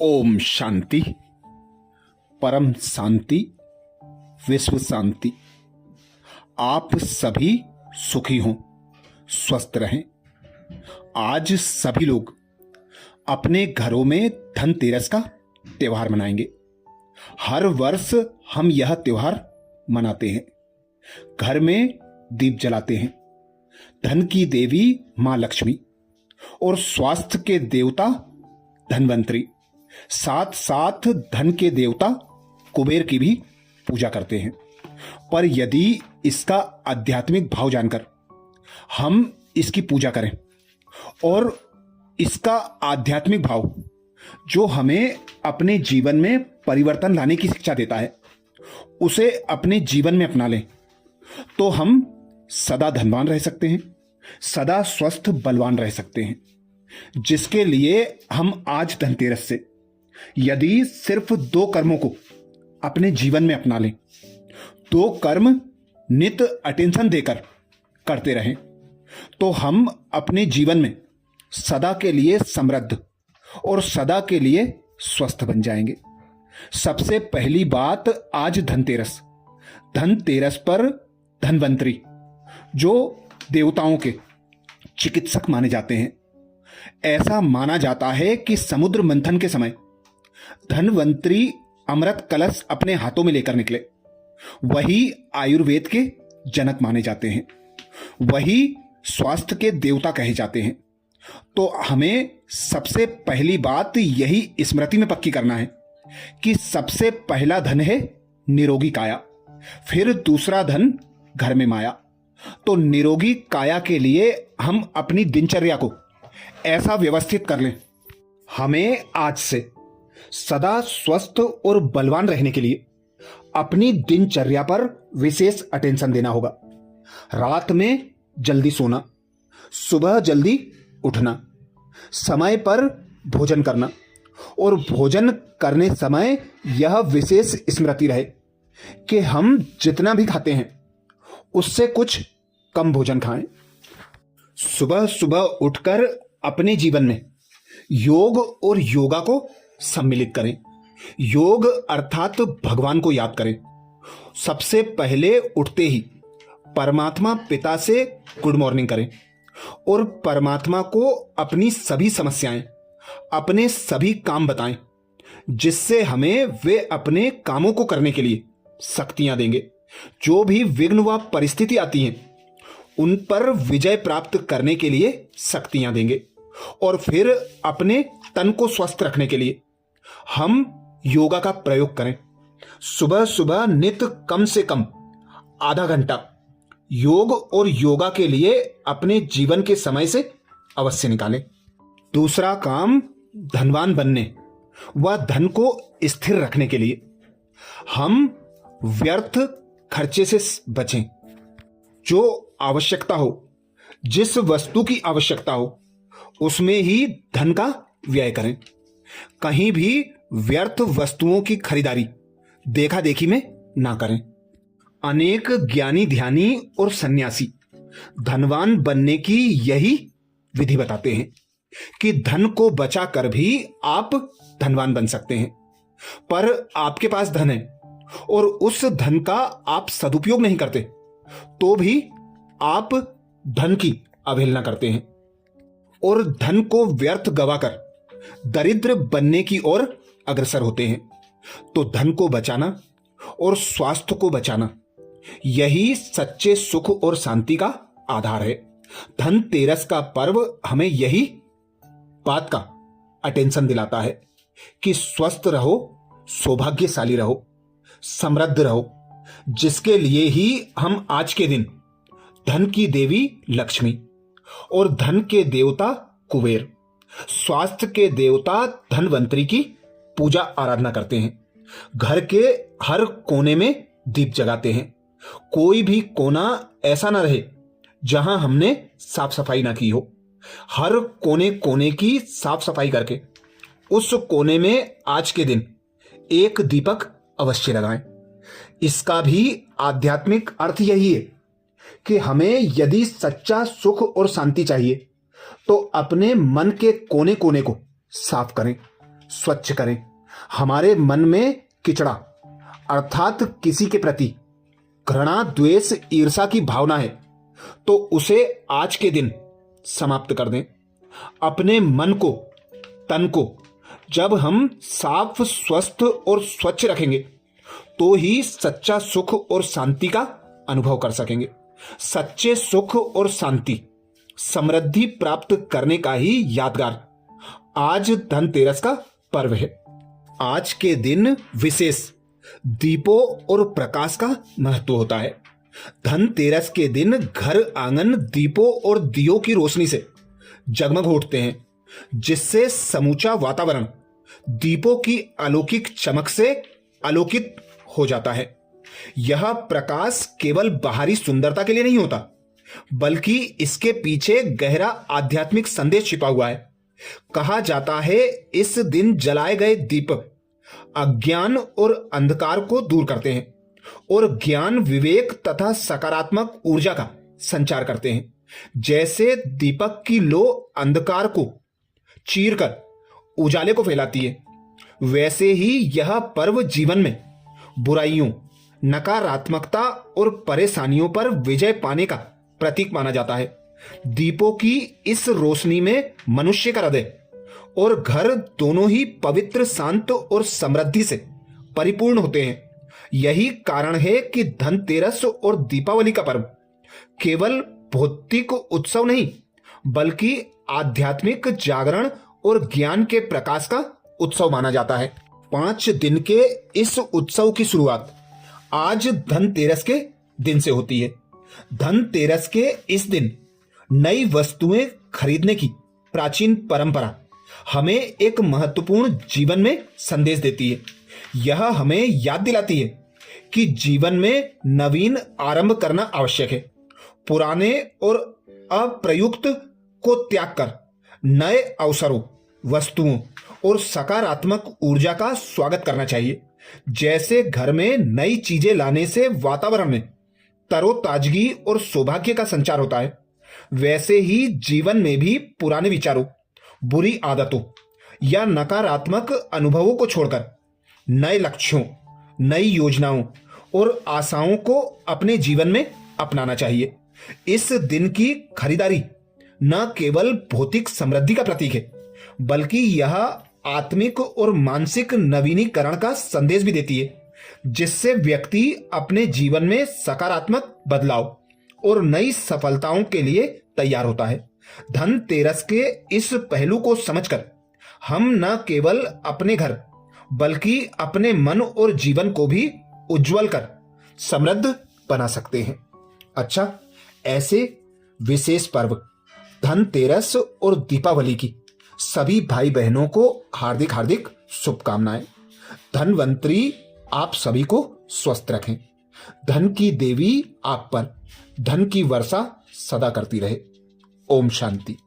ओम शांति, परम शांति, विश्व शांति। आप सभी सुखी हों, स्वस्थ रहें। आज सभी लोग अपने घरों में धनतेरस का त्योहार मनाएंगे। हर वर्ष हम यह त्योहार मनाते हैं। घर में दीप जलाते हैं। धन की देवी मां लक्ष्मी और स्वास्थ्य के देवता धनवंतरी, साथ साथ धन के देवता कुबेर की भी पूजा करते हैं। पर यदि इसका आध्यात्मिक भाव जानकर हम इसकी पूजा करें और इसका आध्यात्मिक भाव जो हमें अपने जीवन में परिवर्तन लाने की शिक्षा देता है, उसे अपने जीवन में अपना लें, तो हम सदा धनवान रह सकते हैं, सदा स्वस्थ बलवान रह सकते हैं। जिसके लिए हम आज धनतेरस से यदि सिर्फ 2 कर्मों को अपने जीवन में अपना लें, 2 कर्म नित अटेंशन देकर करते रहें, तो हम अपने जीवन में सदा के लिए समृद्ध और सदा के लिए स्वस्थ बन जाएंगे। सबसे पहली बात, आज धनतेरस। धनतेरस पर धनवंतरी, जो देवताओं के चिकित्सक माने जाते हैं, ऐसा माना जाता है कि समुद्र मंथन के समय धनवंतरी अमृत कलश अपने हाथों में लेकर निकले। वही आयुर्वेद के जनक माने जाते हैं, वही स्वास्थ्य के देवता कहे जाते हैं। तो हमें सबसे पहली बात यही स्मृति में पक्की करना है कि सबसे पहला धन है निरोगी काया, फिर दूसरा धन घर में माया। तो निरोगी काया के लिए हम अपनी दिनचर्या को ऐसा व्यवस्थित कर लें। हमें आज से सदा स्वस्थ और बलवान रहने के लिए अपनी दिनचर्या पर विशेष अटेंशन देना होगा। रात में जल्दी सोना, सुबह जल्दी उठना, समय पर भोजन करना और भोजन करने समय यह विशेष स्मृति रहे कि हम जितना भी खाते हैं उससे कुछ कम भोजन खाएं। सुबह सुबह उठकर अपने जीवन में योग और योगा को सम्मिलित करें। योग अर्थात भगवान को याद करें। सबसे पहले उठते ही परमात्मा पिता से गुड मॉर्निंग करें और परमात्मा को अपनी सभी समस्याएं, अपने सभी काम बताएं, जिससे हमें वे अपने कामों को करने के लिए शक्तियां देंगे। जो भी विघ्न व परिस्थिति आती हैं, उन पर विजय प्राप्त करने के लिए शक्तियां देंगे। और फिर अपने तन को स्वस्थ रखने के लिए हम योगा का प्रयोग करें। सुबह सुबह नित कम से कम आधा घंटा योग और योगा के लिए अपने जीवन के समय से अवश्य निकालें। दूसरा काम, धनवान बनने व धन को स्थिर रखने के लिए हम व्यर्थ खर्चे से बचें। जो आवश्यकता हो, जिस वस्तु की आवश्यकता हो, उसमें ही धन का व्यय करें। कहीं भी व्यर्थ वस्तुओं की खरीदारी देखा देखी में ना करें। अनेक ज्ञानी ध्यानी और सन्यासी धनवान बनने की यही विधि बताते हैं कि धन को बचा कर भी आप धनवान बन सकते हैं। पर आपके पास धन है और उस धन का आप सदुपयोग नहीं करते, तो भी आप धन की अवहेलना करते हैं और धन को व्यर्थ गवाकर दरिद्र बनने की ओर अग्रसर होते हैं। तो धन को बचाना और स्वास्थ्य को बचाना, यही सच्चे सुख और शांति का आधार है। धनतेरस का पर्व हमें यही बात का अटेंशन दिलाता है कि स्वस्थ रहो, सौभाग्यशाली रहो, समृद्ध रहो, जिसके लिए ही हम आज के दिन धन की देवी लक्ष्मी और धन के देवता कुबेर, स्वास्थ्य के देवता धनवंतरी की पूजा आराधना करते हैं। घर के हर कोने में दीप जगाते हैं। कोई भी कोना ऐसा ना रहे जहां हमने साफ सफाई ना की हो। हर कोने कोने की साफ सफाई करके उस कोने में आज के दिन एक दीपक अवश्य लगाएं। इसका भी आध्यात्मिक अर्थ यही है कि हमें यदि सच्चा सुख और शांति चाहिए तो अपने मन के कोने कोने को साफ करें, स्वच्छ करें। हमारे मन में किचड़ा अर्थात किसी के प्रति घृणा, द्वेष, ईर्ष्या की भावना है तो उसे आज के दिन समाप्त कर दें। अपने मन को, तन को जब हम साफ, स्वस्थ और स्वच्छ रखेंगे तो ही सच्चा सुख और शांति का अनुभव कर सकेंगे। सच्चे सुख और शांति, समृद्धि प्राप्त करने का ही यादगार आज धनतेरस का पर्व है। आज के दिन विशेष दीपों और प्रकाश का महत्व होता है। धनतेरस के दिन घर आंगन दीपों और दियों की रोशनी से जगमग उठते हैं, जिससे समूचा वातावरण दीपों की अलौकिक चमक से आलोकित हो जाता है। यह प्रकाश केवल बाहरी सुंदरता के लिए नहीं होता, बल्कि इसके पीछे गहरा आध्यात्मिक संदेश छिपा हुआ है। कहा जाता है इस दिन जलाए गए दीप अज्ञान और अंधकार को दूर करते हैं और ज्ञान, विवेक तथा सकारात्मक ऊर्जा का संचार करते हैं। जैसे दीपक की लो अंधकार को चीरकर उजाले को फैलाती है, वैसे ही यह पर्व जीवन में बुराइयों, नकारात्मकता और परेशानियों पर विजय पाने का प्रतीक माना जाता है। दीपों की इस रोशनी में मनुष्य का हृदय और घर दोनों ही पवित्र, शांत और समृद्धि से परिपूर्ण होते हैं। यही कारण है कि धनतेरस और दीपावली का पर्व केवल भौतिक उत्सव नहीं, बल्कि आध्यात्मिक जागरण और ज्ञान के प्रकाश का उत्सव माना जाता है। 5 दिन के इस उत्सव की शुरुआत आज धनतेरस के दिन से होती है। धनतेरस के इस दिन नई वस्तुएं खरीदने की प्राचीन परंपरा हमें एक महत्वपूर्ण जीवन में संदेश देती है। यह हमें याद दिलाती है कि जीवन में नवीन आरंभ करना आवश्यक है। पुराने और अप्रयुक्त को त्याग कर नए अवसरों, वस्तुओं और सकारात्मक ऊर्जा का स्वागत करना चाहिए। जैसे घर में नई चीजें लाने से वातावरण में तरोताजगी और सौभाग्य का संचार होता है, वैसे ही जीवन में भी पुराने विचारों, बुरी आदतों या नकारात्मक अनुभवों को छोड़कर नए लक्ष्यों, नई योजनाओं और आशाओं को अपने जीवन में अपनाना चाहिए। इस दिन की खरीदारी न केवल भौतिक समृद्धि का प्रतीक है, बल्कि यह आत्मिक और मानसिक नवीनीकरण का संदेश भी देती है, जिससे व्यक्ति अपने जीवन में सकारात्मक बदलाव और नई सफलताओं के लिए तैयार होता है। धनतेरस के इस पहलू को समझकर हम न केवल अपने घर, बल्कि अपने मन और जीवन को भी उज्जवल कर समृद्ध बना सकते हैं। अच्छा, ऐसे विशेष पर्व धनतेरस और दीपावली की सभी भाई बहनों को हार्दिक हार्दिक शुभकामनाएं। धनवंतरी आप सभी को स्वस्थ रखें। धन की देवी आप पर धन की वर्षा सदा करती रहे। ओम शांति।